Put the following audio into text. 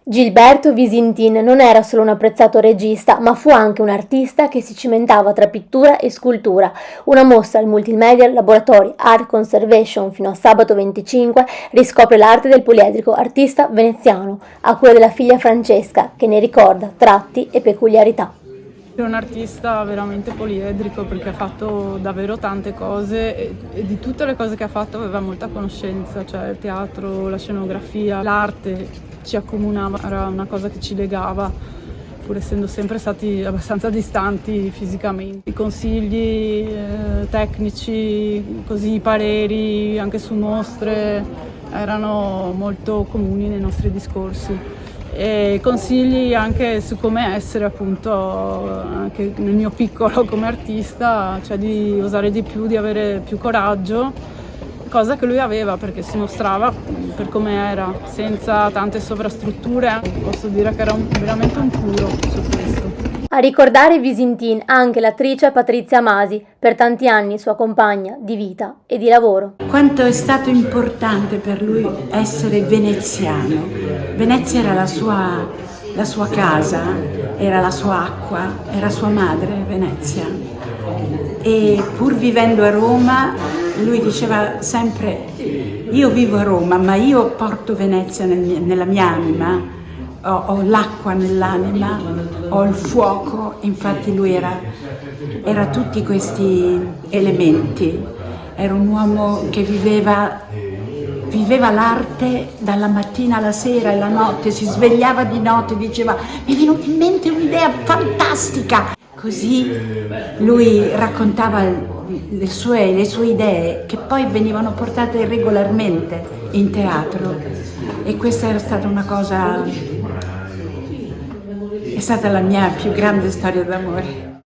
Gilberto Visintin non era solo un apprezzato regista, ma fu anche un artista che si cimentava tra pittura e scultura. Una mostra al Multimedia Laboratory Art Conservation fino a sabato 25 riscopre l'arte del poliedrico artista veneziano, a cura della figlia Francesca, che ne ricorda tratti e peculiarità. È un artista veramente poliedrico perché ha fatto davvero tante cose e di tutte le cose che ha fatto aveva molta conoscenza, cioè il teatro, la scenografia, l'arte ci accomunava, era una cosa che ci legava, pur essendo sempre stati abbastanza distanti fisicamente. I consigli tecnici, così i pareri anche su mostre erano molto comuni nei nostri discorsi. E consigli anche su come essere appunto anche nel mio piccolo come artista, cioè di osare di più, di avere più coraggio, cosa che lui aveva perché si mostrava per come era, senza tante sovrastrutture. Posso dire che era veramente un puro su questo. A ricordare Visintin anche l'attrice Patrizia Masi, per tanti anni sua compagna di vita e di lavoro. Quanto è stato importante per lui essere veneziano. Venezia era la sua casa, era la sua acqua, era sua madre, Venezia. E pur vivendo a Roma, lui diceva sempre: io vivo a Roma, ma io porto Venezia nella mia anima. Ho l'acqua nell'anima, ho il fuoco, infatti lui era tutti questi elementi. Era un uomo che viveva l'arte dalla mattina alla sera e la notte, si svegliava di notte e diceva: mi è venuta in mente un'idea fantastica. Così lui raccontava le sue idee che poi venivano portate regolarmente in teatro, e questa era stata una cosa, è stata la mia più grande storia d'amore.